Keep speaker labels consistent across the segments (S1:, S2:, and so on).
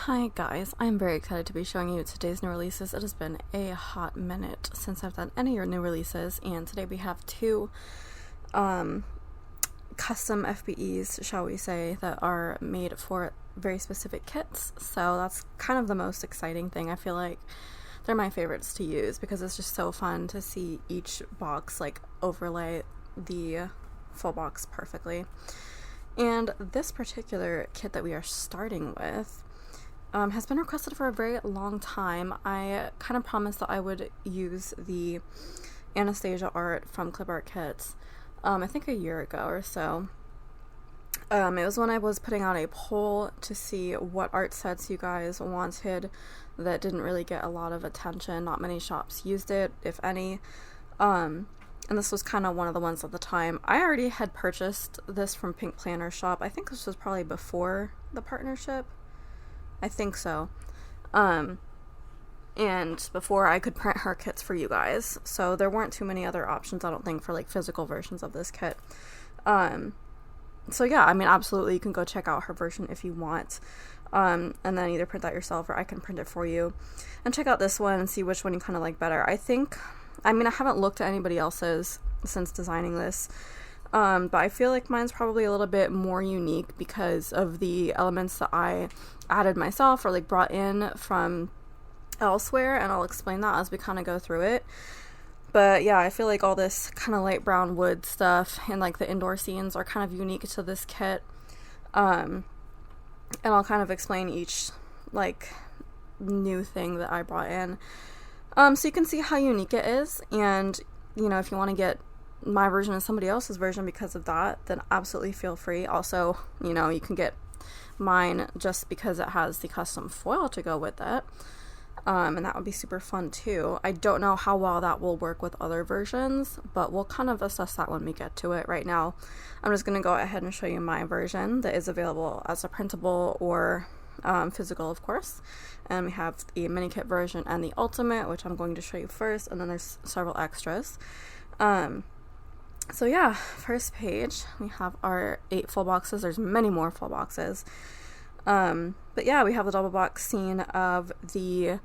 S1: Hi guys, I'm very excited to be showing you today's new releases. It has been a hot minute since I've done any new releases, and today we have two custom FBEs, shall we say, that are made for very specific kits. So that's kind of the most exciting thing. I feel like they're my favorites to use because it's just so fun to see each box like overlay the full box perfectly. And this particular kit that we are starting with has been requested for a very long time. I kind of promised that I would use the Anastasia art from Clip Art Kits, I think a year ago or so. It was when I was putting out a poll to see what art sets you guys wanted that didn't really get a lot of attention. Not many shops used it, if any. And this was kind of one of the ones at the time. I already had purchased this from Pink Planner Shop. I think this was probably before the partnership. I think so. And before I could print her kits for you guys. So there weren't too many other options, I don't think, for like physical versions of this kit. So yeah, I mean, absolutely, you can go check out her version if you want. And then either print that yourself or I can print it for you. And check out this one and see which one you kind of like better. I haven't looked at anybody else's since designing this. But I feel like mine's probably a little bit more unique because of the elements that I added myself or like brought in from elsewhere, and I'll explain that as we kind of go through it. But yeah, I feel like all this kind of light brown wood stuff and like the indoor scenes are kind of unique to this kit. And I'll kind of explain each like new thing that I brought in. So you can see how unique it is, and you know, if you want to get my version and somebody else's version because of that, then absolutely feel free. Also, you know, you can get mine just because it has the custom foil to go with it, and that would be super fun too. I don't know how well that will work with other versions, but we'll kind of assess that when we get to it. Right now, I'm just going to go ahead and show you my version that is available as a printable or physical, of course. And we have the mini kit version and the ultimate, which I'm going to show you first, and then there's several extras. So yeah, first page, we have our 8 full boxes. There's many more full boxes. But yeah, we have the double box scene of the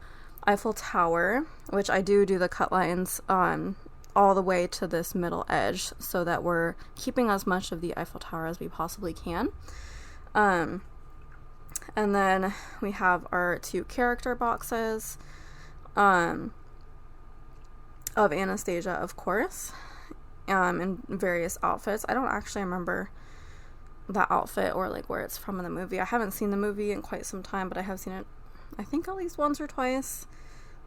S1: Eiffel Tower, which I do the cut lines all the way to this middle edge so that we're keeping as much of the Eiffel Tower as we possibly can. And then we have our 2 character boxes of Anastasia, of course. In various outfits. I don't actually remember that outfit or like where it's from in the movie. I haven't seen the movie in quite some time, but I have seen it, I think, at least once or twice.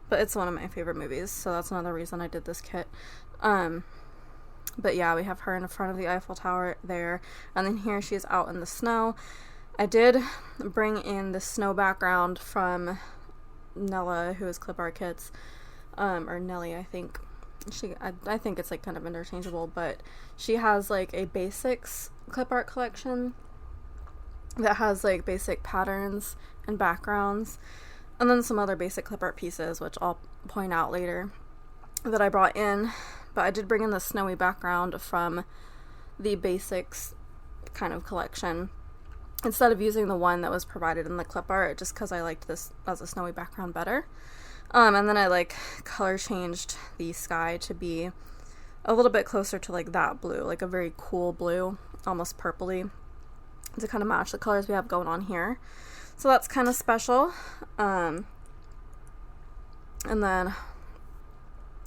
S1: But it's one of my favorite movies, so that's another reason I did this kit. But yeah, we have her in the front of the Eiffel Tower there, and then here she is out in the snow. I did bring in the snow background from Nella, who is Clip Art Kits, or Nelly, I think. I think it's like kind of interchangeable, but she has like a basics clip art collection that has like basic patterns and backgrounds, and then some other basic clip art pieces, which I'll point out later, that I brought in. But I did bring in the snowy background from the basics kind of collection instead of using the one that was provided in the clip art, just because I liked this as a snowy background better. And then I like color changed the sky to be a little bit closer to like that blue, like a very cool blue, almost purpley, to kind of match the colors we have going on here. So that's kind of special. And then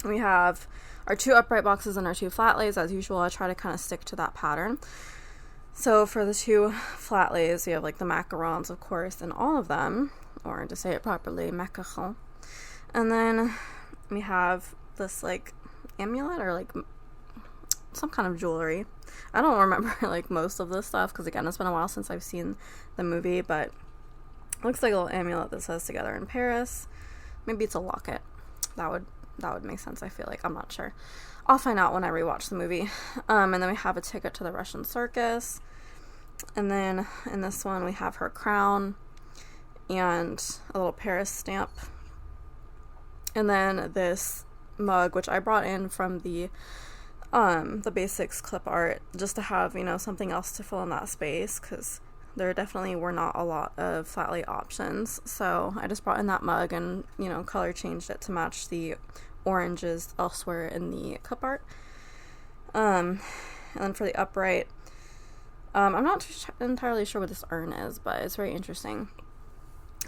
S1: we have our 2 upright boxes and our 2 flat lays. As usual, I try to kind of stick to that pattern. So for the 2 flat lays, we have like the macarons, of course, in all of them, or to say it properly, macaron. And then we have this like amulet or like some kind of jewelry. I don't remember like most of this stuff because again, it's been a while since I've seen the movie, but it looks like a little amulet that says "Together in Paris." Maybe it's a locket. That would make sense, I feel like. I'm not sure. I'll find out when I rewatch the movie. And then we have a ticket to the Russian circus. And then in this one we have her crown and a little Paris stamp. And then this mug, which I brought in from the basics clip art, just to have, you know, something else to fill in that space, because there definitely were not a lot of flat lay options, so I just brought in that mug and, you know, color changed it to match the oranges elsewhere in the cup art. And then for the upright, I'm not entirely sure what this urn is, but it's very interesting.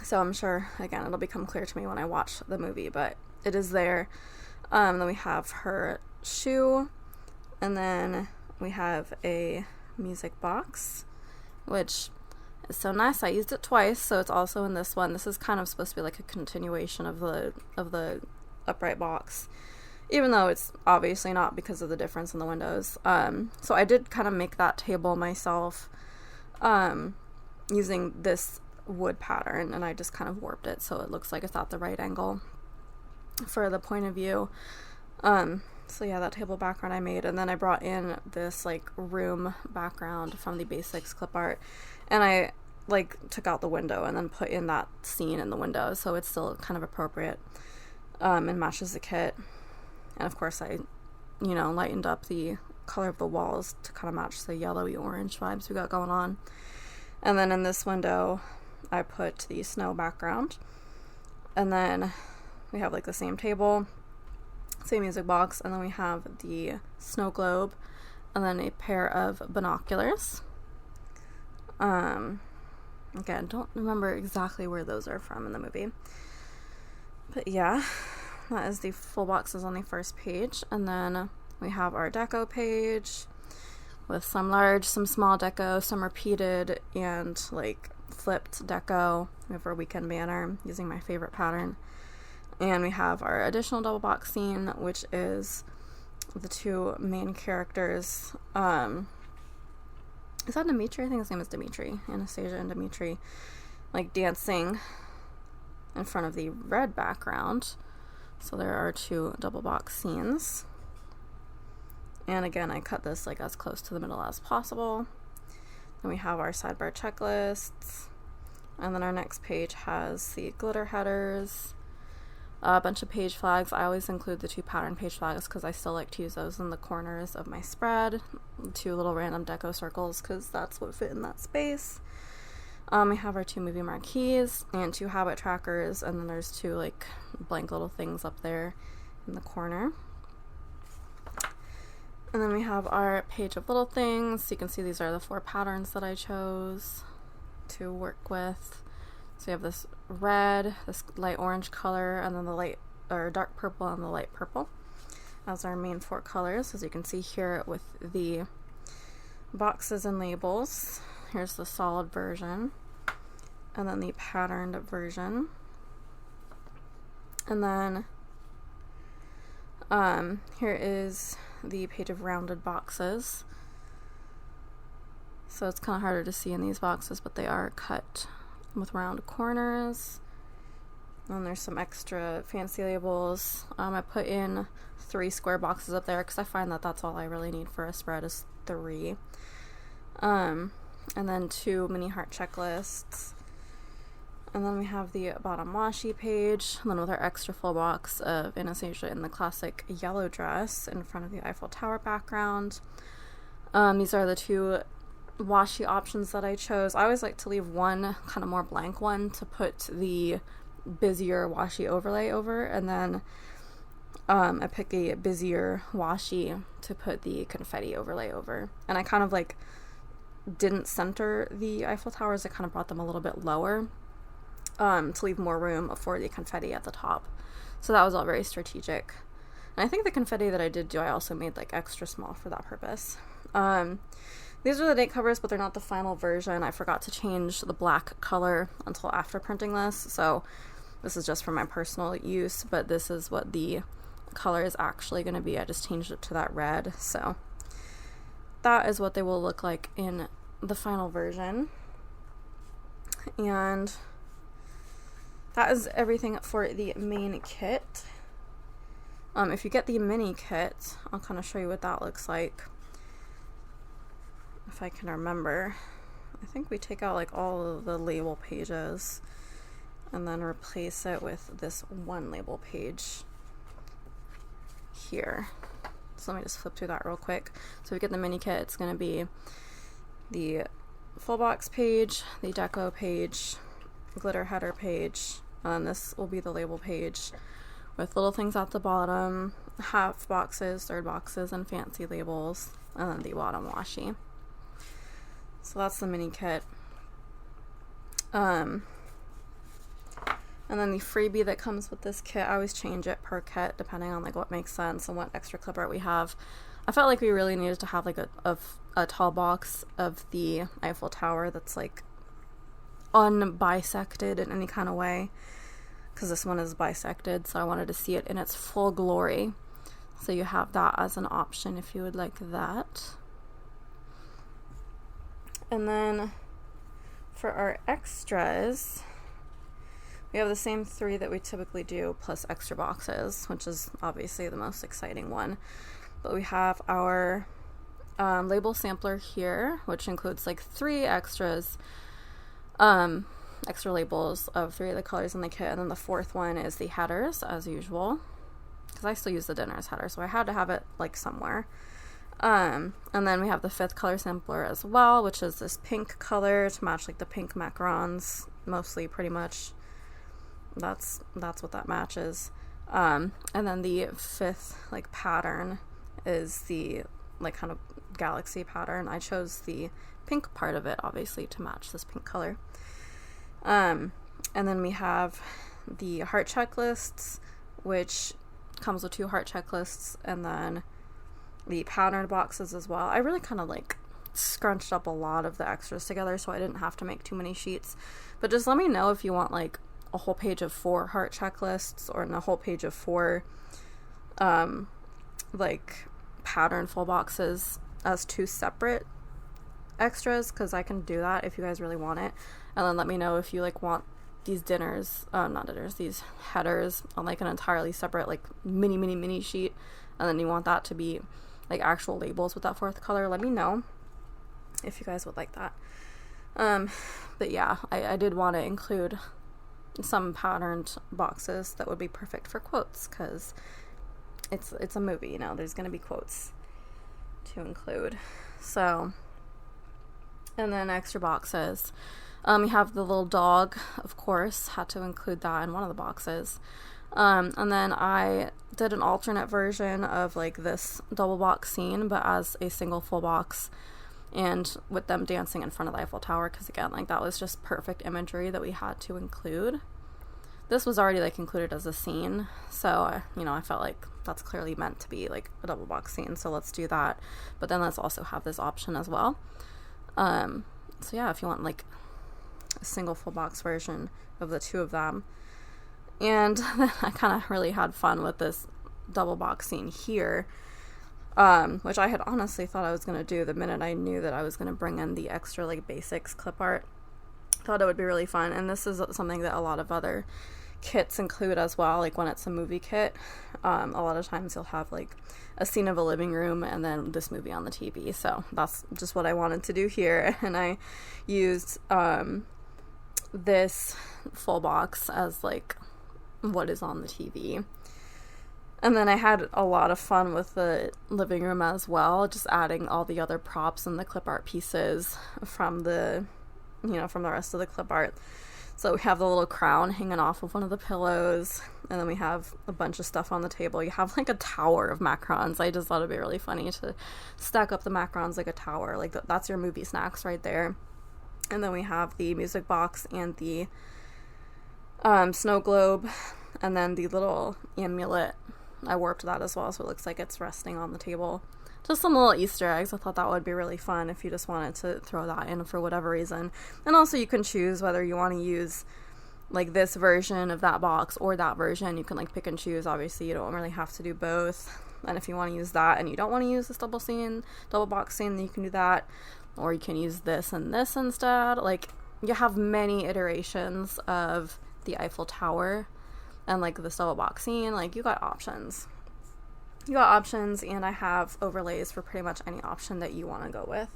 S1: So I'm sure, again, it'll become clear to me when I watch the movie, but it is there. Then we have her shoe, and then we have a music box, which is so nice. I used it twice, so it's also in this one. This is kind of supposed to be like a continuation of the upright box, even though it's obviously not because of the difference in the windows. So I did kind of make that table myself using this wood pattern, and I just kind of warped it so it looks like it's at the right angle for the point of view. So yeah, that table background I made, and then I brought in this like room background from the basics clip art, and I like took out the window and then put in that scene in the window, so it's still kind of appropriate and matches the kit. And of course I, you know, lightened up the color of the walls to kind of match the yellowy orange vibes we got going on. And then in this window I put the snow background, and then we have like the same table, same music box, and then we have the snow globe, and then a pair of binoculars. Again, don't remember exactly where those are from in the movie, but yeah, that is the full boxes on the first page. And then we have our deco page with some large, some small deco, some repeated, and like flipped deco. We have our weekend banner using my favorite pattern. And we have our additional double box scene, which is the two main characters. Is that Dimitri? I think his name is Dimitri. Anastasia and Dimitri, like dancing in front of the red background. So there are two double box scenes. And again, I cut this like as close to the middle as possible. Then we have our sidebar checklists. And then our next page has the glitter headers, a bunch of page flags. I always include the two pattern page flags because I still like to use those in the corners of my spread. Two little random deco circles because that's what fit in that space. We have our two movie marquees and two habit trackers, and then there's two like blank little things up there in the corner. And then we have our page of little things. So you can see these are the 4 patterns that I chose to work with. So you have this red, this light orange color, and then the light or dark purple and the light purple as our main 4 colors, as you can see here with the boxes and labels. Here's the solid version, and then the patterned version. And then here is the page of rounded boxes. So it's kind of harder to see in these boxes, but they are cut with round corners. And there's some extra fancy labels. I put in 3 square boxes up there because I find that that's all I really need for a spread is 3. And then 2 mini heart checklists. And then we have the bottom washi page, and then with our extra full box of Anastasia in the classic yellow dress in front of the Eiffel Tower background. These are the 2 washi options that I chose. I always like to leave one kind of more blank one to put the busier washi overlay over, and then I pick a busier washi to put the confetti overlay over. And I kind of like didn't center the Eiffel Towers, I kind of brought them a little bit lower to leave more room for the confetti at the top. So that was all very strategic. And I think the confetti that I did do, I also made like extra small for that purpose. These are the date covers, but they're not the final version. I forgot to change the black color until after printing this, so this is just for my personal use, but this is what the color is actually going to be. I just changed it to that red, so that is what they will look like in the final version. And that is everything for the main kit. If you get the mini kit, I'll kind of show you what that looks like. If I can remember, I think we take out like all of the label pages and then replace it with this one label page here. So let me just flip through that real quick. So if we get the mini kit, it's going to be the full box page, the deco page, glitter header page, and this will be the label page with little things at the bottom, half boxes, third boxes, and fancy labels, and then the bottom washi. So that's the mini kit. And then the freebie that comes with this kit, I always change it per kit depending on like what makes sense and what extra clip art we have. I felt like we really needed to have like a tall box of the Eiffel Tower that's like unbisected in any kind of way, because this one is bisected, so I wanted to see it in its full glory. So you have that as an option if you would like that. And then for our extras, we have the same 3 that we typically do plus extra boxes, which is obviously the most exciting one. But we have our label sampler here, which includes like 3 extras, extra labels of 3 of the colors in the kit, and then the 4th one is the headers as usual, because I still use the dinner as header, so I had to have it like somewhere. And then we have the 5th color sampler as well, which is this pink color to match like the pink macarons, mostly, pretty much. That's what that matches. And then the 5th like pattern is the like kind of galaxy pattern. I chose the pink part of it obviously to match this pink color. And then we have the heart checklists, which comes with 2 heart checklists, and then the pattern boxes as well. I really kind of like scrunched up a lot of the extras together so I didn't have to make too many sheets. But just let me know if you want like a whole page of 4 heart checklists or a whole page of 4 like pattern full boxes as 2 separate extras, because I can do that if you guys really want it. And then let me know if you like want these these headers on like an entirely separate like mini sheet, and then you want that to be like actual labels with that 4th color. Let me know if you guys would like that. But yeah, I did want to include some patterned boxes that would be perfect for quotes, because it's a movie, you know, there's going to be quotes to include. So, and then extra boxes. You have the little dog, of course, had to include that in one of the boxes. And then I did an alternate version of like this double box scene, but as a single full box, and with them dancing in front of the Eiffel Tower, because again, like that was just perfect imagery that we had to include. This was already like included as a scene, so you know, I felt like that's clearly meant to be like a double box scene, so let's do that. But then let's also have this option as well. So yeah, if you want like a single full box version of the 2 of them. And then I kind of really had fun with this double box scene here, which I had honestly thought I was going to do the minute I knew that I was going to bring in the extra like basics clip art. Thought it would be really fun, and this is something that a lot of other kits include as well. Like when it's a movie kit, a lot of times you'll have like a scene of a living room and then this movie on the TV. So that's just what I wanted to do here, and I used this full box as like what is on the TV. And then I had a lot of fun with the living room as well, just adding all the other props and the clip art pieces from the, you know, from the rest of the clip art. So we have the little crown hanging off of one of the pillows, and then we have a bunch of stuff on the table. You have like a tower of macarons. I just thought it'd be really funny to stack up the macarons like a tower. Like that's your movie snacks right there. And then we have the music box and the snow globe, and then the little amulet. I warped that as well, so it looks like it's resting on the table. Just some little Easter eggs. I thought that would be really fun if you just wanted to throw that in for whatever reason. And also you can choose whether you want to use like this version of that box or that version. You can like pick and choose. Obviously you don't really have to do both. And if you want to use that and you don't want to use this double box scene, then you can do that. Or you can use this and this instead. Like you have many iterations of the Eiffel Tower and like the double box scene. Like you got options. And I have overlays for pretty much any option that you want to go with.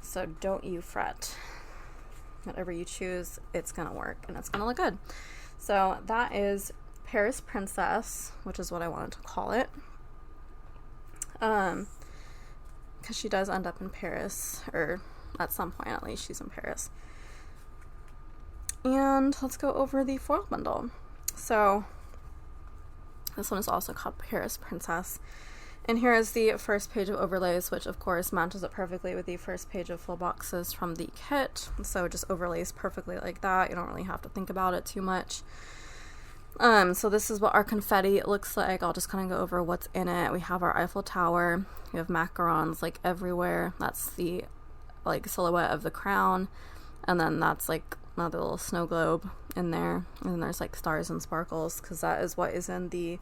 S1: So don't you fret. Whatever you choose, it's gonna work and it's gonna look good. So that is Paris Princess, which is what I wanted to call it. Because she does end up in Paris, or at some point at least. She's in Paris. And let's go over the foil bundle. So this one is also called Paris Princess. And here is the first page of overlays, which of course matches up perfectly with the first page of full boxes from the kit. So it just overlays perfectly like that. You don't really have to think about it too much. So this is what our confetti looks like. I'll just kind of go over what's in it. We have our Eiffel Tower. We have macarons like everywhere. That's the like silhouette of the crown. And then that's like another little snow globe in there. And then there's like stars and sparkles, because that is what is in the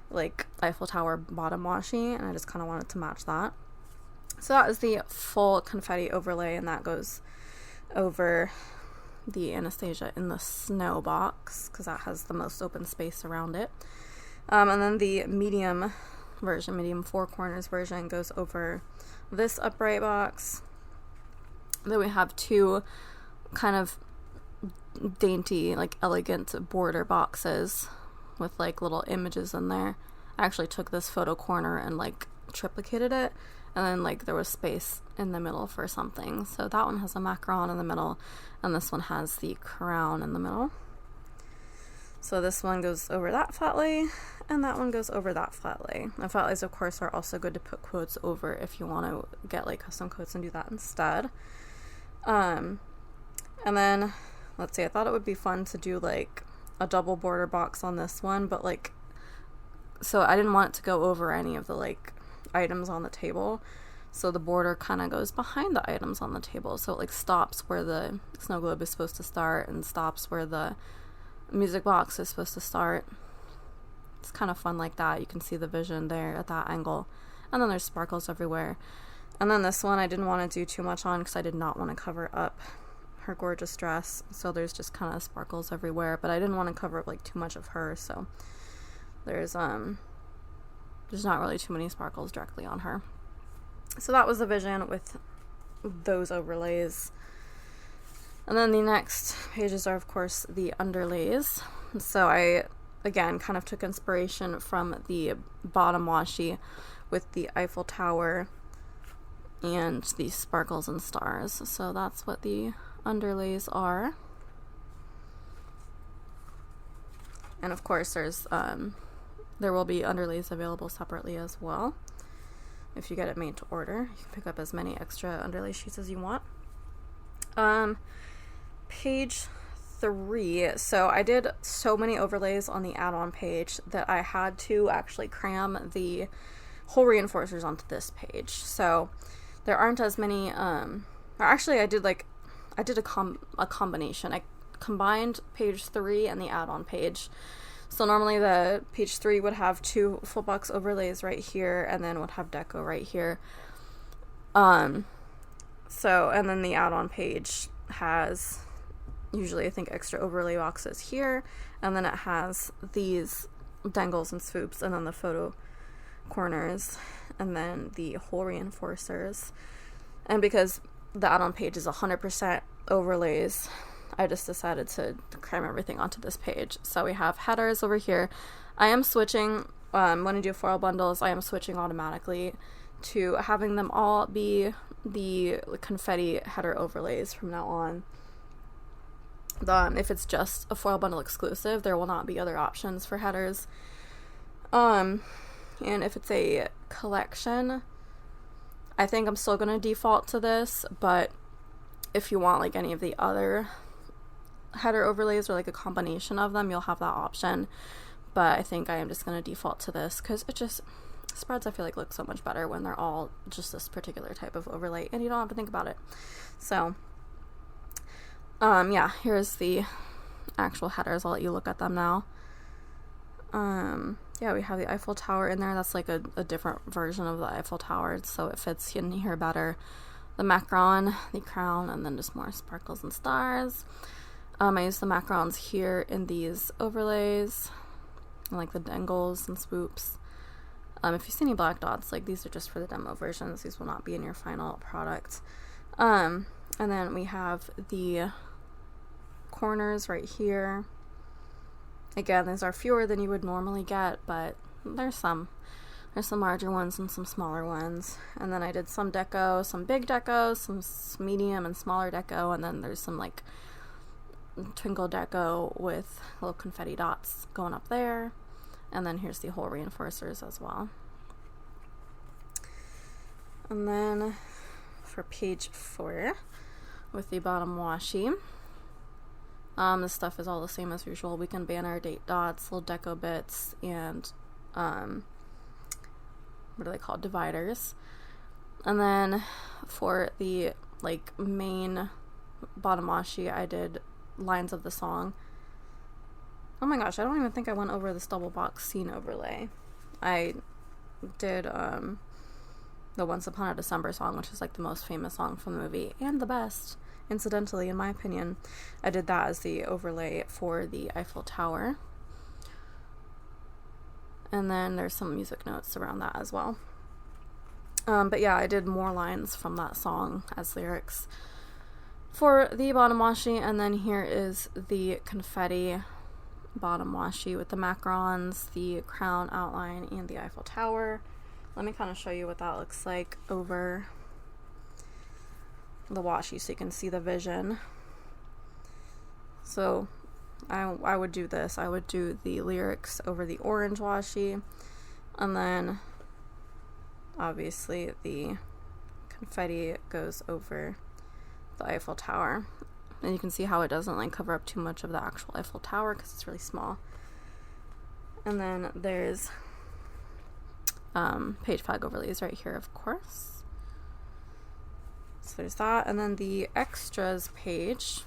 S1: like Eiffel Tower bottom washi, and I just kind of wanted to match that. So that is the full confetti overlay, and that goes over the Anastasia in the snow box because that has the most open space around it. And then the medium version, medium 4 corners version, goes over this upright box. Then we have 2 kind of dainty, like elegant border boxes with like little images in there. I actually took this photo corner and like triplicated it, and then like there was space in the middle for something. So that one has a macaron in the middle, and this one has the crown in the middle. So this one goes over that flat lay, and that one goes over that flat lay. And flat lays, of course, are also good to put quotes over if you want to get like custom quotes and do that instead. And then let's see, I thought it would be fun to do like a double border box on this one, but like, so I didn't want it to go over any of the like items on the table, so the border kind of goes behind the items on the table, so it like stops where the snow globe is supposed to start and stops where the music box is supposed to start. It's kind of fun like that. You can see the vision there at that angle, and then there's sparkles everywhere. And then this one I didn't want to do too much on because I did not want to cover up her gorgeous dress, so there's just kind of sparkles everywhere, but I didn't want to cover up like too much of her, so there's not really too many sparkles directly on her. So that was the vision with those overlays. And then the next pages are of course the underlays. So I again kind of took inspiration from the bottom washi with the Eiffel Tower and the sparkles and stars. So that's what the underlays are. And of course there will be underlays available separately as well. If you get it made to order, you can pick up as many extra underlay sheets as you want. Page 3. So I did so many overlays on the add-on page that I had to actually cram the whole reinforcers onto this page. So there aren't as many, or actually I did a combination. I combined page 3 and the add-on page. So normally the page 3 would have 2 full box overlays right here, and then would have deco right here. And then the add-on page has usually, I think, extra overlay boxes here, and then it has these dangles and swoops, and then the photo corners, and then the whole reinforcers. And because the add-on page is 100% overlays, I just decided to cram everything onto this page. So we have headers over here. I am switching, when I do foil bundles, I am switching automatically to having them all be the confetti header overlays from now on. If it's just a foil bundle exclusive, there will not be other options for headers. And if it's a collection, I think I'm still going to default to this, but if you want like any of the other header overlays or like a combination of them, you'll have that option. But I think I am just going to default to this because it just, spreads I feel like look so much better when they're all just this particular type of overlay and you don't have to think about it. So yeah, here's the actual headers. I'll let you look at them now. Yeah, we have the Eiffel Tower in there. That's like a different version of the Eiffel Tower, so it fits in here better. The macaron, the crown, and then just more sparkles and stars. I use the macarons here in these overlays, and like the dangles and swoops. If you see any black dots, like these are just for the demo versions. These will not be in your final product. And then we have the corners right here. Again, these are fewer than you would normally get, but there's some. There's some larger ones and some smaller ones. And then I did some deco, some big deco, some medium and smaller deco, and then there's some like twinkle deco with little confetti dots going up there. And then here's the hole reinforcers as well. And then for page 4 with the bottom washi, this stuff is all the same as usual. Weekend banner, date dots, little deco bits, and what are they called? Dividers. And then for the like main bottom washi, I did lines of the song. Oh my gosh, I don't even think I went over this double box scene overlay. I did the Once Upon a December song, which is like the most famous song from the movie and the best, incidentally, in my opinion. I did that as the overlay for the Eiffel Tower. And then there's some music notes around that as well. But yeah, I did more lines from that song as lyrics for the bottom washi. And then here is the confetti bottom washi with the macarons, the crown outline, and the Eiffel Tower. Let me kind of show you what that looks like over the washi so you can see the vision. So I would do this. I would do the lyrics over the orange washi, and then obviously the confetti goes over the Eiffel Tower. And you can see how it doesn't like cover up too much of the actual Eiffel Tower because it's really small. And then there's page flag overlays right here, of course. So there's that, and then the extras page.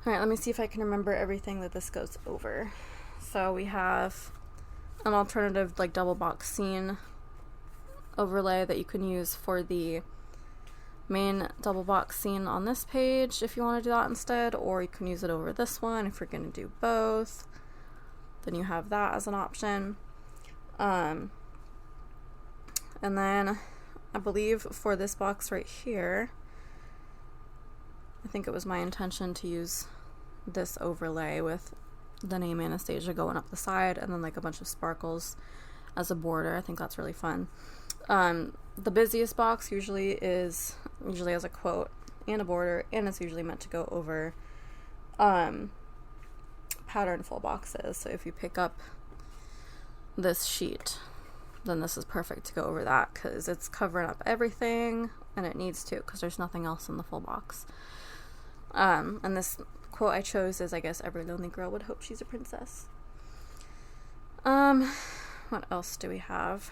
S1: Alright, let me see if I can remember everything that this goes over. So we have an alternative like double box scene overlay that you can use for the main double box scene on this page if you want to do that instead, or you can use it over this one if you're going to do both. Then you have that as an option. And then I believe for this box right here, I think it was my intention to use this overlay with the name Anastasia going up the side and then like a bunch of sparkles as a border. I think that's really fun. The busiest box usually has a quote and a border, and it's usually meant to go over pattern full boxes. So if you pick up this sheet, then this is perfect to go over that because it's covering up everything, and it needs to because there's nothing else in the full box. And this quote I chose is, I guess, every lonely girl would hope she's a princess. What else do we have?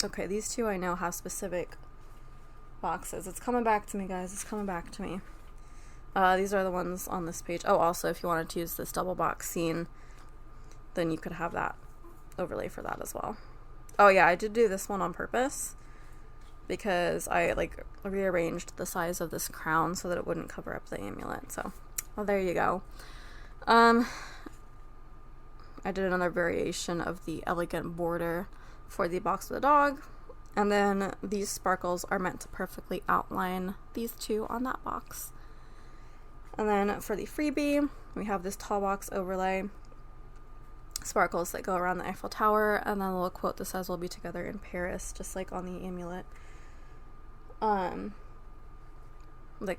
S1: Okay, these two I know have specific boxes. It's coming back to me, guys. It's coming back to me. These are the ones on this page. Oh, also, if you wanted to use this double box scene, then you could have that overlay for that as well. Oh yeah, I did do this one on purpose because I like rearranged the size of this crown so that it wouldn't cover up the amulet. So, well, there you go. I did another variation of the elegant border for the box of the dog, and then these sparkles are meant to perfectly outline these two on that box. And then for the freebie, we have this tall box overlay, sparkles that go around the Eiffel Tower, and then a little quote that says we'll be together in Paris, just like on the amulet. That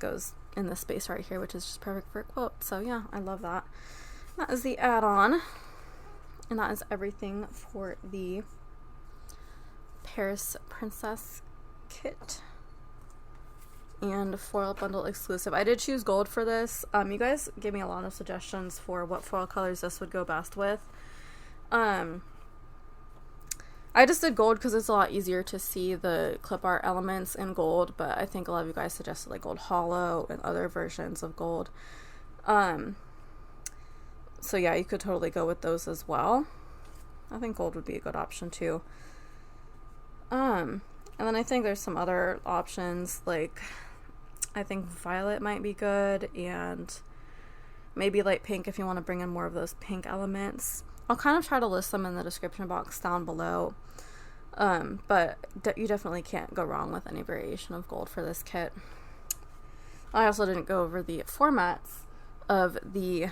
S1: goes in this space right here, which is just perfect for a quote. So yeah, I love that. That is the add-on, and that is everything for the Paris Princess kit and foil bundle exclusive. I did choose gold for this. You guys gave me a lot of suggestions for what foil colors this would go best with. I just did gold because it's a lot easier to see the clip art elements in gold, but I think a lot of you guys suggested like gold holo and other versions of gold. So yeah, you could totally go with those as well. I think gold would be a good option too. And then I think there's some other options, like I think violet might be good, and maybe light pink if you want to bring in more of those pink elements. I'll kind of try to list them in the description box down below, but you definitely can't go wrong with any variation of gold for this kit. I also didn't go over the formats of the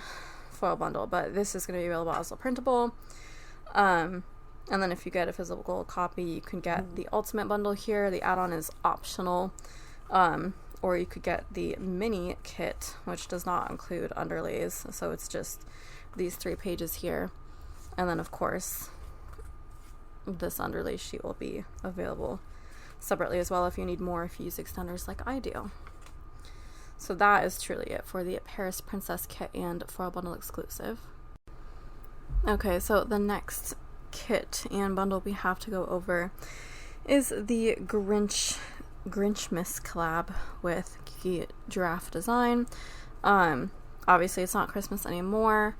S1: foil bundle, but this is going to be available as a printable. And then if you get a physical copy, you can get the ultimate bundle here. The add-on is optional. Or you could get the mini kit, which does not include underlays, so it's just these 3 pages here. And then of course this underlay sheet will be available separately as well if you need more, if you use extenders like I do. So that is truly it for the Paris Princess kit and foil bundle exclusive. Okay, so the next kit and bundle we have to go over is the Grinchmas collab with Geeky Giraffe Design. Obviously it's not Christmas anymore.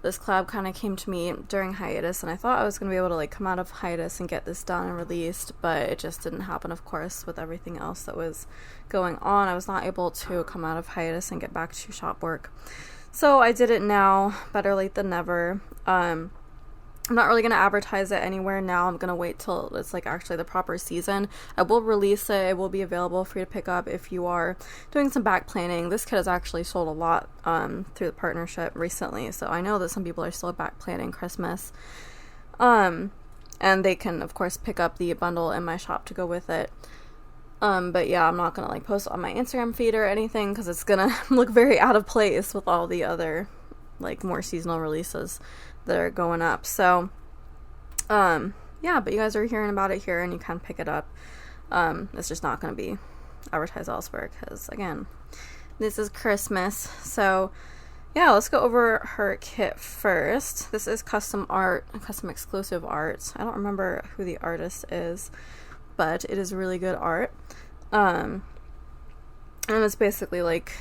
S1: This collab kind of came to me during hiatus, and I thought I was going to be able to like come out of hiatus and get this done and released, but it just didn't happen, of course, with everything else that was going on. I was not able to come out of hiatus and get back to shop work. So I did it now, better late than never. I'm not really going to advertise it anywhere now. I'm going to wait till it's like actually the proper season. I will release it. It will be available for you to pick up if you are doing some back planning. This kit has actually sold a lot through the partnership recently, so I know that some people are still back planning Christmas. And they can, of course, pick up the bundle in my shop to go with it. But yeah, I'm not going to like post it on my Instagram feed or anything because it's going to look very out of place with all the other like more seasonal releases that are going up. So yeah, but you guys are hearing about it here and you can pick it up. It's just not going to be advertised elsewhere because again, this is Christmas. So yeah, let's go over her kit first. This is custom art, custom exclusive art. I don't remember who the artist is, but it is really good art. And it's basically like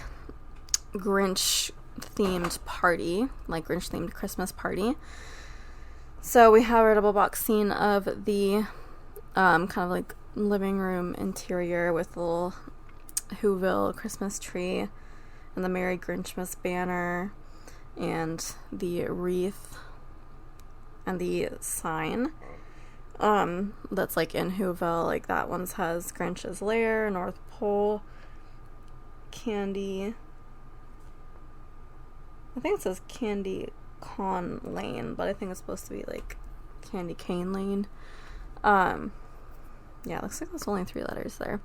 S1: Grinch themed party, like Grinch themed Christmas party. So we have a double box scene of the kind of like living room interior with the little Whoville Christmas tree and the Merry Grinchmas banner and the wreath and the sign that's like in Whoville. Like that one has Grinch's Lair, North Pole, Candy, I think it says Candy Con Lane, but I think it's supposed to be like Candy Cane Lane. Yeah, it looks like there's only 3 letters there.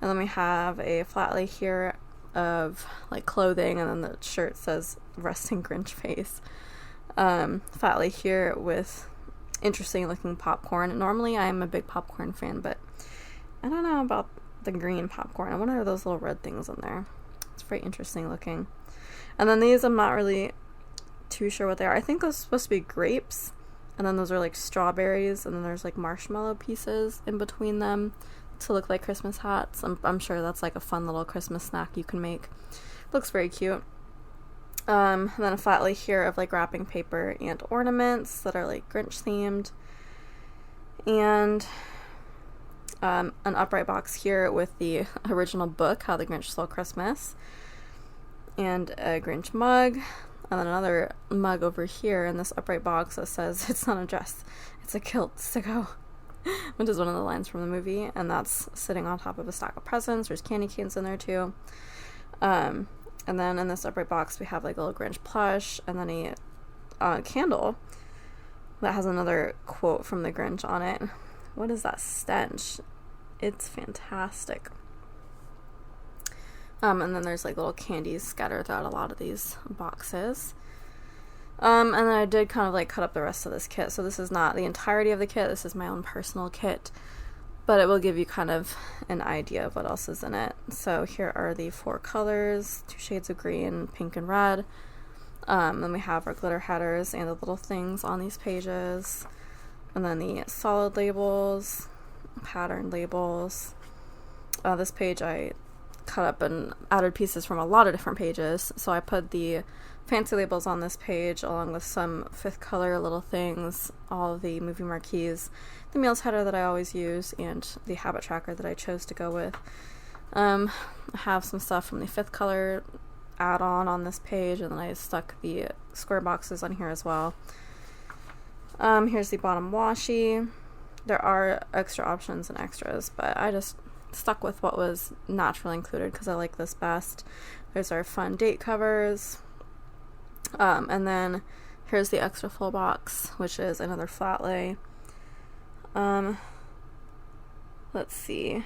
S1: And then we have a flat lay here of like clothing, and then the shirt says Resting Grinch Face. Flat lay here with interesting looking popcorn. Normally I am a big popcorn fan, but I don't know about the green popcorn. I wonder if those little red things in there. It's very interesting looking. And then these, I'm not really too sure what they are. I think those are supposed to be grapes, and then those are like strawberries, and then there's like marshmallow pieces in between them to look like Christmas hats. I'm sure that's like a fun little Christmas snack you can make. Looks very cute. And then a flat lay here of like wrapping paper and ornaments that are like Grinch themed. And an upright box here with the original book, How the Grinch Stole Christmas. And a Grinch mug, and then another mug over here in this upright box that says it's not a dress, it's a kilt, sicko, which is one of the lines from the movie, and that's sitting on top of a stack of presents. There's candy canes in there too. And then in this upright box we have like a little Grinch plush, and then a candle that has another quote from the Grinch on it. What is that stench? It's fantastic. And then there's like little candies scattered throughout a lot of these boxes. And then I did kind of like cut up the rest of this kit. So this is not the entirety of the kit. This is my own personal kit. But it will give you kind of an idea of what else is in it. So here are the 4 colors, 2 shades of green, pink, and red. Then we have our glitter headers and the little things on these pages. And then the solid labels, pattern labels. This page I cut up and added pieces from a lot of different pages, so I put the fancy labels on this page along with some 5th color little things, all of the movie marquees, the meals header that I always use, and the habit tracker that I chose to go with. I have some stuff from the 5th color add-on on this page, and then I stuck the square boxes on here as well. Here's the bottom washi. There are extra options and extras, but I just stuck with what was naturally included because I like this best. There's our fun date covers, And then here's the extra full box, which is another flat lay. Let's see.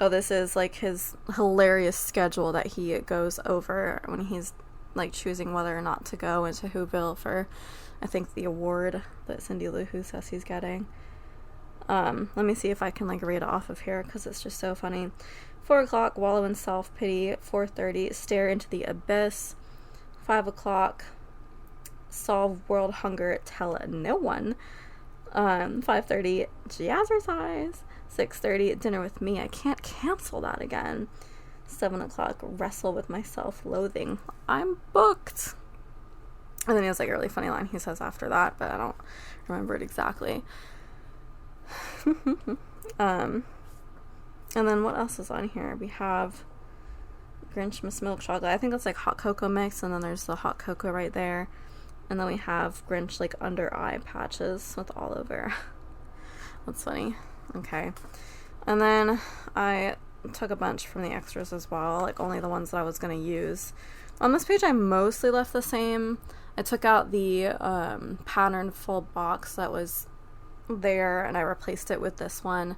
S1: Oh, this is like his hilarious schedule that he goes over when he's like choosing whether or not to go into Whoville for, I think, the award that Cindy Lou Who says he's getting. Let me see if I can like read it off of here because it's just so funny. 4 o'clock, wallow in self-pity. 4:30, stare into the abyss. 5 o'clock, solve world hunger, tell no one. 5:30, jazzercise. 6:30, dinner with me. I can't cancel that again. 7 o'clock, wrestle with my self-loathing. I'm booked. And then he has like a really funny line he says after that, but I don't remember it exactly. And then what else is on here? We have Grinchmas milk chocolate. I think that's like hot cocoa mix, and then there's the hot cocoa right there. And then we have Grinch like under eye patches with all over. That's funny. Okay. And then I took a bunch from the extras as well, like only the ones that I was going to use. On this page I mostly left the same. I took out the pattern full box that was there, and I replaced it with this one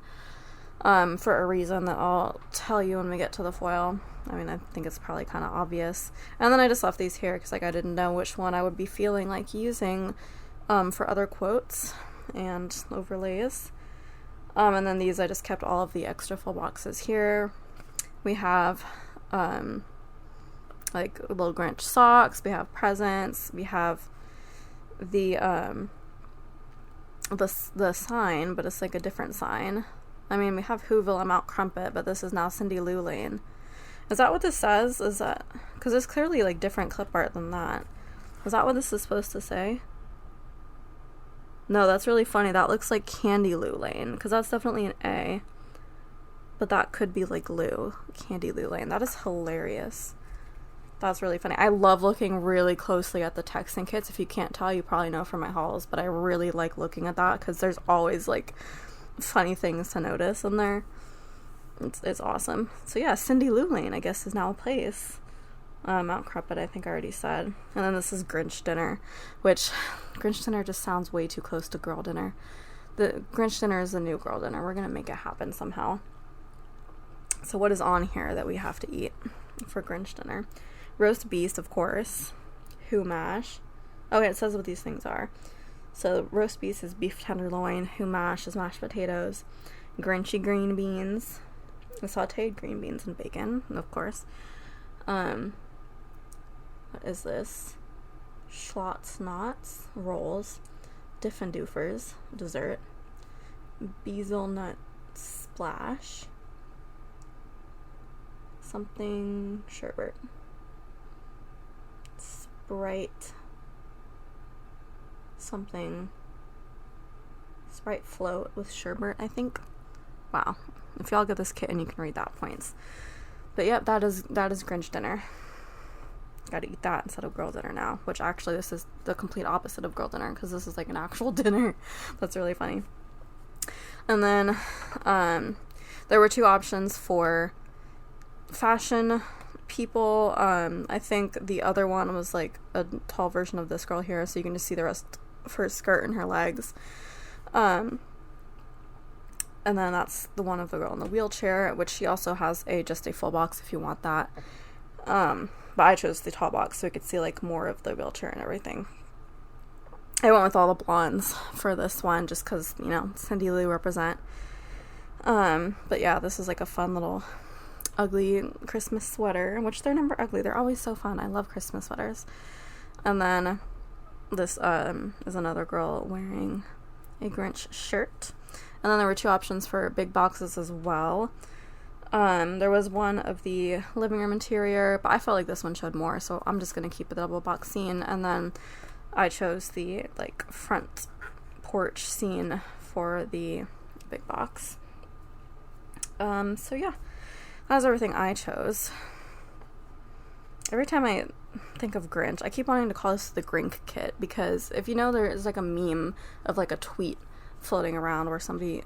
S1: for a reason that I'll tell you when we get to the foil. I mean, I think it's probably kind of obvious. And then I just left these here because like I didn't know which one I would be feeling like using for other quotes and overlays. And then these I just kept all of the extra full boxes here. We have like little Grinch socks, we have presents, we have the sign, but it's like a different sign. I mean, we have Whoville and Mount Crumpet, but this is now Cindy Lou Lane. Is that what this says? Is that... because it's clearly, like, different clip art than that. Is that what this is supposed to say? No, that's really funny. That looks like Candy Lou Lane, because that's definitely an A. But that could be, like, Lou. Candy Lou Lane. That is hilarious. That's really funny. I love looking really closely at the texting kits. If you can't tell, you probably know from my hauls, but I really like looking at that, because there's always, like, funny things to notice in there. It's awesome. So yeah, Cindy Lou Lane, I guess, is now a place. Mount Crumpet, I think I already said. And then this is Grinch Dinner, which Grinch Dinner just sounds way too close to Girl Dinner. The Grinch Dinner is the new Girl Dinner. We're gonna make it happen somehow. So what is on here that we have to eat for Grinch Dinner? Roast beef, of course. Who mash. Okay, it says what these things are. So roast beef is beef tenderloin. Who mash is mashed potatoes. Grinchy green beans. Sauteed green beans and bacon, of course. What is this? Schlotznots, rolls. Diffendoofers, dessert. Bezelnut splash. Something sherbet. Sprite. Something. Sprite float with sherbet, I think. Wow. If y'all get this kit and you can read that, points. But yep, that is Grinch Dinner. Gotta eat that instead of Girl Dinner now, which actually this is the complete opposite of Girl Dinner, because this is like an actual dinner. That's really funny. And then there were two options for fashion people. I think the other one was like a tall version of this girl here, so you can just see the rest of her skirt and her legs. And then that's the one of the girl in the wheelchair, which she also has just a full box if you want that. But I chose the tall box so we could see like more of the wheelchair and everything. I went with all the blondes for this one just because, you know, Cindy Lou represent. But yeah, this is like a fun little ugly Christmas sweater, which they're never ugly. They're always so fun. I love Christmas sweaters. And then this is another girl wearing a Grinch shirt. And then there were two options for big boxes as well. There was one of the living room interior, but I felt like this one showed more, so I'm just going to keep a double box scene. And then I chose the like front porch scene for the big box. So yeah, that was everything I chose. Every time I think of Grinch, I keep wanting to call this the Grink kit, because if you know, there is like a meme of like a tweet floating around where somebody's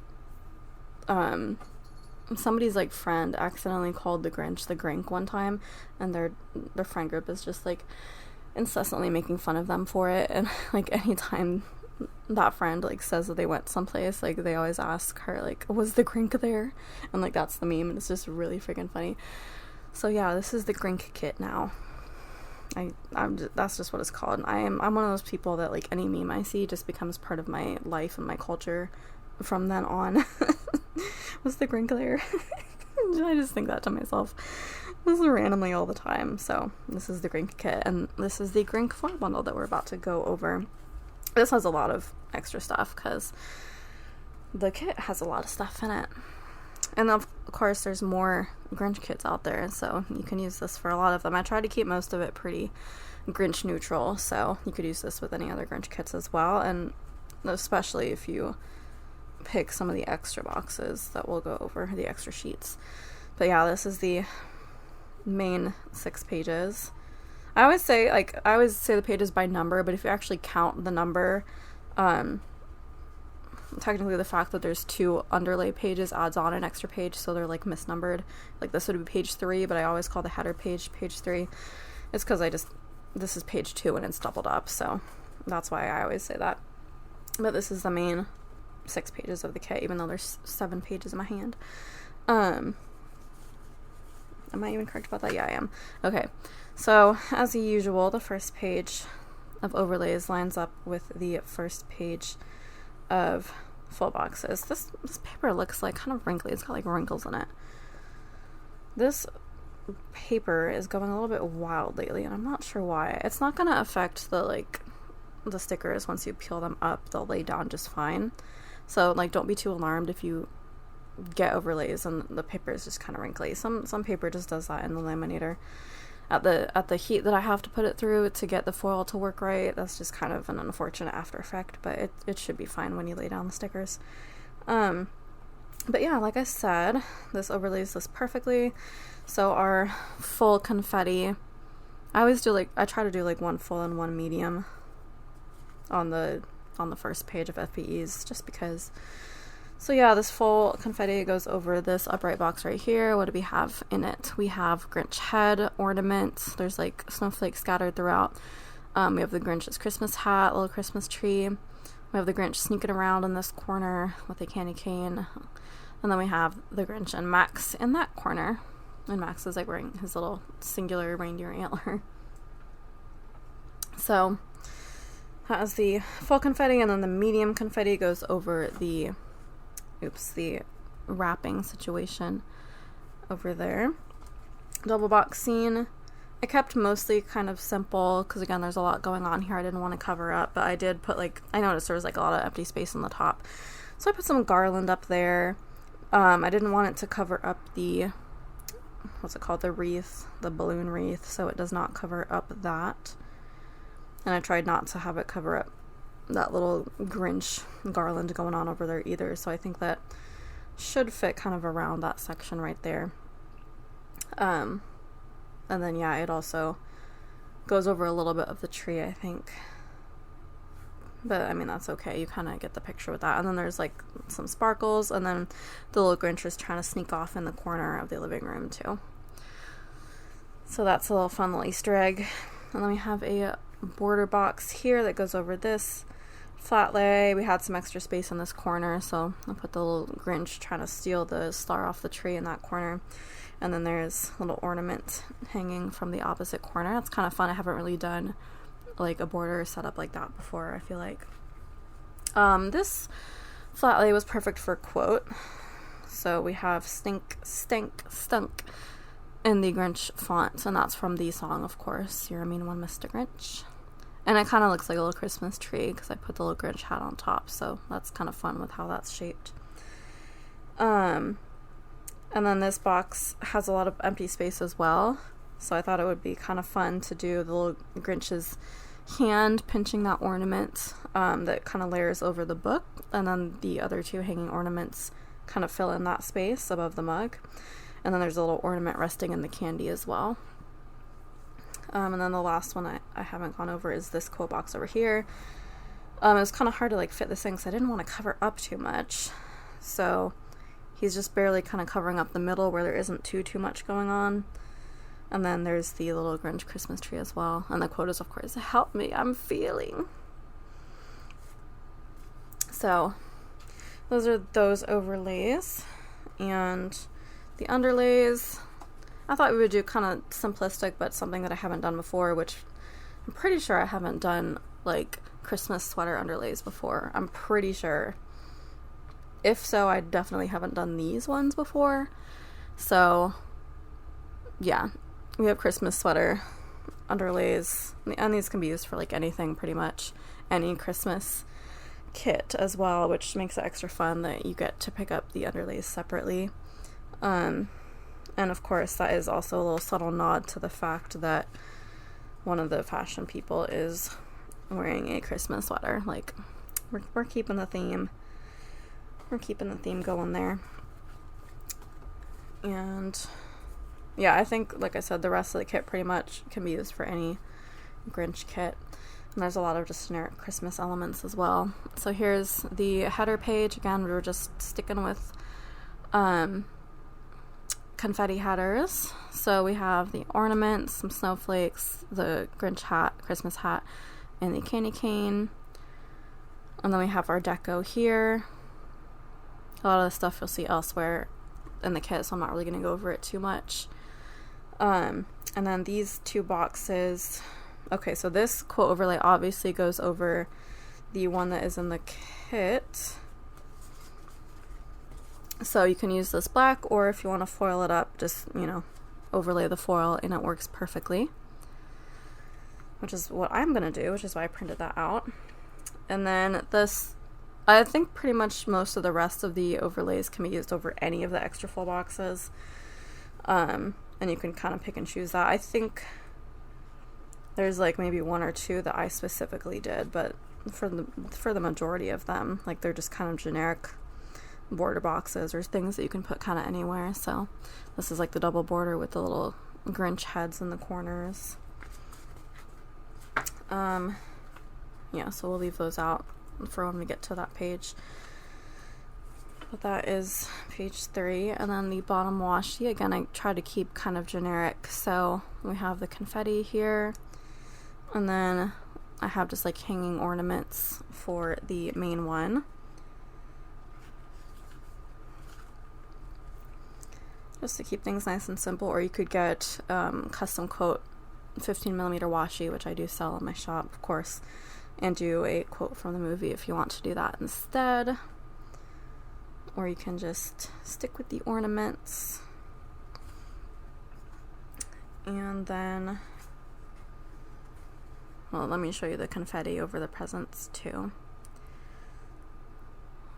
S1: like friend accidentally called the Grinch the Grink one time, and their friend group is just like, incessantly making fun of them for it, and like anytime that friend like says that they went someplace, like they always ask her like, was the Grink there? And like that's the meme, and it's just really freaking funny. So yeah, this is the Grink kit now. That's just what it's called. I'm one of those people that like any meme I see just becomes part of my life and my culture from then on. Was the Grink there? I just think that to myself. This is randomly all the time. So this is the Grink kit, and this is the Grink 4 bundle that we're about to go over. This has a lot of extra stuff because the kit has a lot of stuff in it. And of course there's more Grinch kits out there, so you can use this for a lot of them. I try to keep most of it pretty Grinch neutral, so you could use this with any other Grinch kits as well, and especially if you pick some of the extra boxes that we'll go over, the extra sheets. But yeah, this is the main 6 pages. I always say the pages by number, but if you actually count the number, technically the fact that there's 2 underlay pages adds on an extra page, so they're like misnumbered. Like this would be page 3, but I always call the header page 3. It's because this is page 2 and it's doubled up, so that's why I always say that. But this is the main 6 pages of the kit, even though there's 7 pages in my hand. Am I even correct about that? Yeah, I am. Okay, so as usual, the first page of overlays lines up with the first page of full boxes. This paper looks like kind of wrinkly. It's got like wrinkles in it. This paper is going a little bit wild lately, and I'm not sure why. It's not going to affect the stickers. Once you peel them up, they'll lay down just fine. So like, don't be too alarmed if you get overlays and the paper is just kind of wrinkly. Some paper just does that in the laminator. At the heat that I have to put it through to get the foil to work right, that's just kind of an unfortunate after effect, but it should be fine when you lay down the stickers. But yeah, like I said, this overlays this perfectly. So our full confetti, I try to do like 1 full and 1 medium on the first page of FPEs, just because. So yeah, this full confetti goes over this upright box right here. What do we have in it? We have Grinch head ornaments. There's like snowflakes scattered throughout. We have the Grinch's Christmas hat, little Christmas tree. We have the Grinch sneaking around in this corner with a candy cane. And then we have the Grinch and Max in that corner. And Max is like wearing his little singular reindeer antler. So that is the full confetti, and then the medium confetti goes over the wrapping situation over there. Double box scene. I kept mostly kind of simple because again there's a lot going on here I didn't want to cover up, but I did put I noticed there was like a lot of empty space on the top, so I put some garland up there. I didn't want it to cover up the the wreath, the balloon wreath, so it does not cover up that, and I tried not to have it cover up that little Grinch garland going on over there either, so I think that should fit kind of around that section right there. And then yeah, it also goes over a little bit of the tree, I think, but I mean that's okay, you kind of get the picture with that. And then there's like some sparkles, and then the little Grinch is trying to sneak off in the corner of the living room too, so that's a little fun little Easter egg. And then we have a border box here that goes over this flat lay. We had some extra space in this corner, so I put the little Grinch trying to steal the star off the tree in that corner. And then there's a little ornament hanging from the opposite corner. That's kind of fun. I haven't really done like a border setup like that before, I feel like. This flat lay was perfect for quote. So we have stink, stink, stunk in the Grinch font, and that's from the song, of course, You're a Mean One, Mr. Grinch. And it kind of looks like a little Christmas tree because I put the little Grinch hat on top, so that's kind of fun with how that's shaped. And then this box has a lot of empty space as well, so I thought it would be kind of fun to do the little Grinch's hand pinching that ornament that kind of layers over the book, and then the other 2 hanging ornaments kind of fill in that space above the mug. And then there's a little ornament resting in the candy as well. And then the last one I haven't gone over is this quote box over here. It was kind of hard to like fit this in because I didn't want to cover up too much. So he's just barely kind of covering up the middle where there isn't too much going on. And then there's the little Grinch Christmas tree as well. And the quote is, of course, "Help me, I'm feeling." So those are those overlays. And the underlays, I thought we would do kind of simplistic, but something that I haven't done before, which I'm pretty sure I haven't done like Christmas sweater underlays before. I'm pretty sure. If so, I definitely haven't done these ones before. So yeah, we have Christmas sweater underlays, and these can be used for like anything, pretty much any Christmas kit as well, which makes it extra fun that you get to pick up the underlays separately. And of course, that is also a little subtle nod to the fact that one of the fashion people is wearing a Christmas sweater. Like, we're keeping the theme. We're keeping the theme going there. And yeah, I think, like I said, the rest of the kit pretty much can be used for any Grinch kit. And there's a lot of just generic Christmas elements as well. So here's the header page. Again, we were just sticking with confetti headers. So we have the ornaments, some snowflakes, the Grinch hat, Christmas hat, and the candy cane. And then we have our deco here. A lot of the stuff you'll see elsewhere in the kit, so I'm not really going to go over it too much. And then these two boxes. Okay, so this quote overlay obviously goes over the one that is in the kit. So you can use this black, or if you want to foil it up, just, overlay the foil, and it works perfectly. Which is what I'm going to do, which is why I printed that out. And then this, I think pretty much most of the rest of the overlays can be used over any of the extra full boxes. And you can kind of pick and choose that. I think there's like maybe one or two that I specifically did, but for the majority of them, like, they're just kind of generic border boxes or things that you can put kind of anywhere. So this is like the double border with the little Grinch heads in the corners. Yeah, so we'll leave those out for when we get to that page. But that is page 3. And then the bottom washi, again, I try to keep kind of generic. So we have the confetti here, and then I have just like hanging ornaments for the main one. Just to keep things nice and simple. Or you could get custom quote 15mm washi, which I do sell in my shop, of course, and do a quote from the movie if you want to do that instead. Or you can just stick with the ornaments. And then, well, let me show you the confetti over the presents too.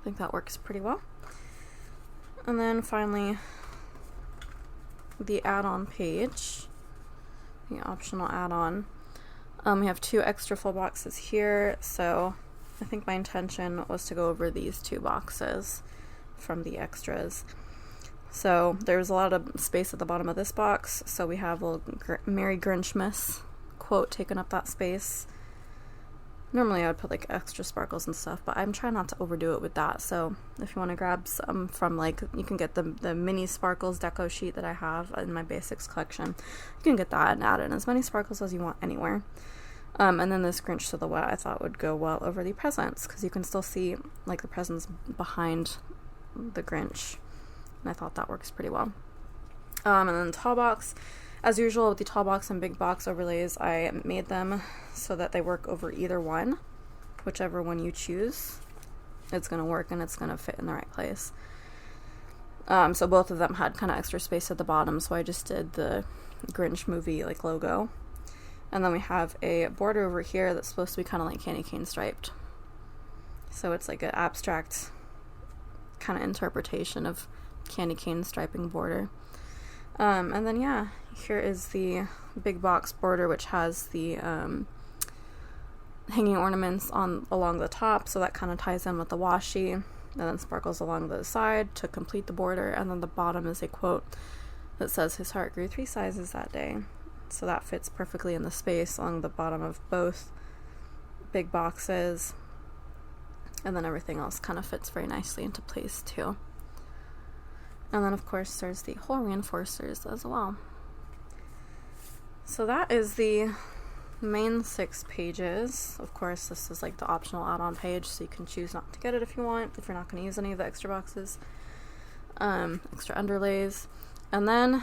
S1: I think that works pretty well. And then finally, the add-on page, the optional add-on. We have 2 extra full boxes here, so I think my intention was to go over these 2 boxes from the extras. So there's a lot of space at the bottom of this box, so we have a little Merry Grinchmas quote taking up that space. Normally I would put like extra sparkles and stuff, but I'm trying not to overdo it with that. So if you want to grab some from, like, you can get the mini sparkles deco sheet that I have in my basics collection. You can get that and add in as many sparkles as you want anywhere. And then this Grinch silhouette I thought would go well over the presents, because you can still see like the presents behind the Grinch, and I thought that works pretty well. And then the tall box, as usual with the tall box and big box overlays, I made them so that they work over either one. Whichever one you choose, it's going to work and it's going to fit in the right place. So both of them had kind of extra space at the bottom, so I just did the Grinch movie like logo. And then we have a border over here that's supposed to be kind of like candy cane striped. So it's like an abstract kind of interpretation of candy cane striping border. And then, yeah, here is the big box border, which has the hanging ornaments along the top, so that kind of ties in with the washi, and then sparkles along the side to complete the border. And then the bottom is a quote that says, "His heart grew 3 sizes that day." So that fits perfectly in the space along the bottom of both big boxes. And then everything else kind of fits very nicely into place too. And then of course there's the hole reinforcers as well. So that is the main 6 pages. Of course, this is like the optional add-on page, so you can choose not to get it if you want, if you're not going to use any of the extra boxes, extra underlays. And then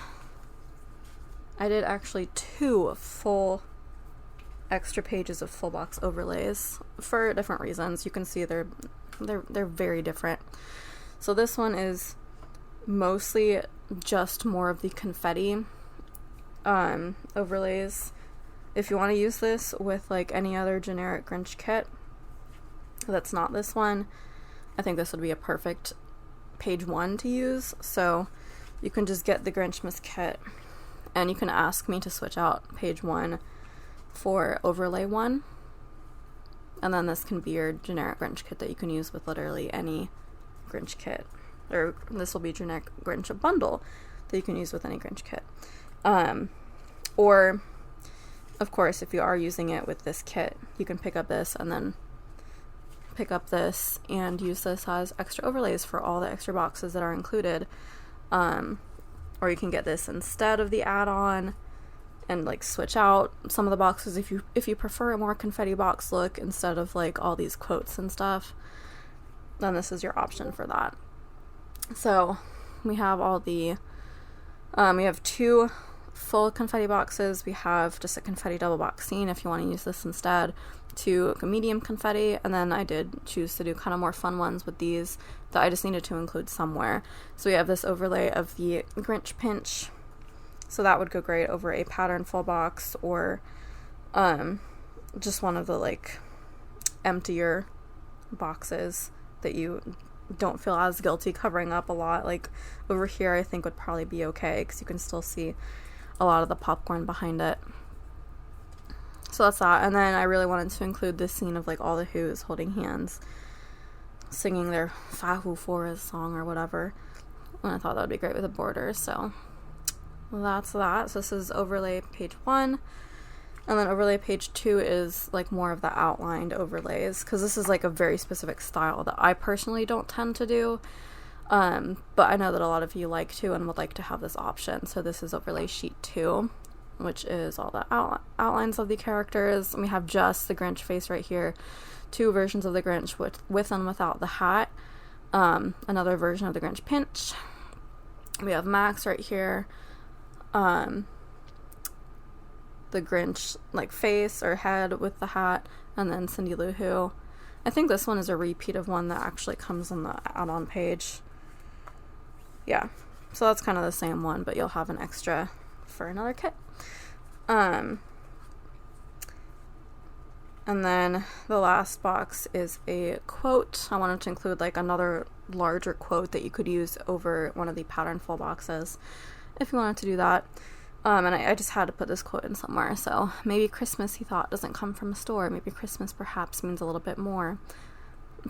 S1: I did actually 2 full extra pages of full box overlays for different reasons. You can see they're very different. So this one is mostly just more of the confetti overlays. If you want to use this with like any other generic Grinch kit that's not this one, I think this would be a perfect page 1 to use. So you can just get the Grinchmas kit and you can ask me to switch out page 1 for overlay 1, and then this can be your generic Grinch kit that you can use with literally any Grinch kit, or this will be generic Grinch bundle that you can use with any Grinch kit. Or of course, if you are using it with this kit, you can pick up this and then pick up this and use this as extra overlays for all the extra boxes that are included. Or you can get this instead of the add-on and like switch out some of the boxes if you prefer a more confetti box look instead of like all these quotes and stuff, then this is your option for that. So we have all the we have 2 full confetti boxes. We have just a confetti double box scene if you want to use this instead, 2 medium confetti, and then I did choose to do kind of more fun ones with these that I just needed to include somewhere. So we have this overlay of the Grinch pinch, so that would go great over a pattern full box, or just one of the like emptier boxes that you don't feel as guilty covering up a lot. Like over here I think would probably be okay because you can still see a lot of the popcorn behind it. So that's that. And then I really wanted to include this scene of like all the Who's holding hands singing their Fahu Forest song or whatever, and I thought that would be great with a border. So that's that. So this is overlay page 1, and then overlay page 2 is like more of the outlined overlays, because this is like a very specific style that I personally don't tend to do, but I know that a lot of you like to and would like to have this option. So this is overlay sheet 2, which is all the outlines of the characters. And we have just the Grinch face right here, 2 versions of the Grinch with and without the hat, another version of the Grinch pinch. We have Max right here, the Grinch like face or head with the hat, and then Cindy Lou Who. I think this one is a repeat of one that actually comes on the add-on page. Yeah, so that's kind of the same one, but you'll have an extra for another kit. And then the last box is a quote. I wanted to include like another larger quote that you could use over one of the pattern full boxes if you wanted to do that. And I just had to put this quote in somewhere. So maybe Christmas, he thought, doesn't come from a store. Maybe Christmas perhaps means a little bit more.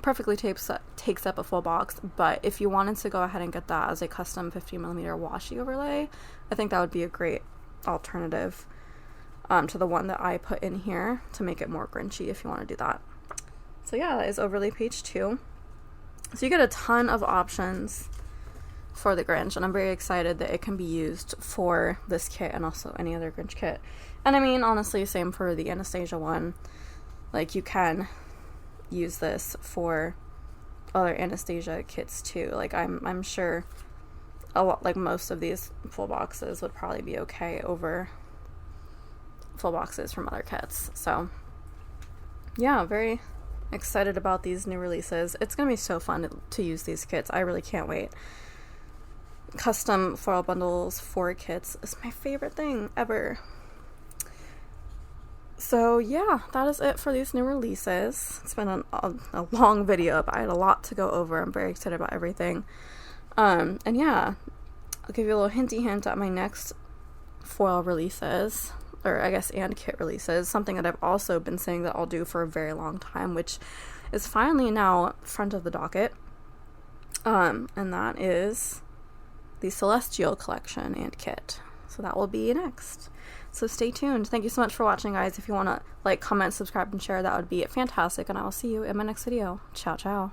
S1: Perfectly takes up a full box, but if you wanted to go ahead and get that as a custom 50mm washi overlay, I think that would be a great alternative to the one that I put in here to make it more Grinchy if you want to do that. So yeah, that is overlay page 2. So you get a ton of options for the Grinch, and I'm very excited that it can be used for this kit and also any other Grinch kit. And I mean, honestly, same for the Anastasia one. Like, you can use this for other Anastasia kits too. Like, I'm sure a lot, like most of these full boxes would probably be okay over full boxes from other kits. So yeah, very excited about these new releases. It's gonna be so fun to use these kits. I really can't wait. Custom foil bundles for kits is my favorite thing ever. So yeah, that is it for these new releases. It's been a long video, but I had a lot to go over. I'm very excited about everything. And yeah, I'll give you a little hinty hint at my next foil releases, or I guess and kit releases, something that I've also been saying that I'll do for a very long time, which is finally now front of the docket. And that is the Celestial collection and kit. So that will be next. So stay tuned. Thank you so much for watching, guys. If you want to like, comment, subscribe, and share, that would be fantastic. And I will see you in my next video. Ciao, ciao.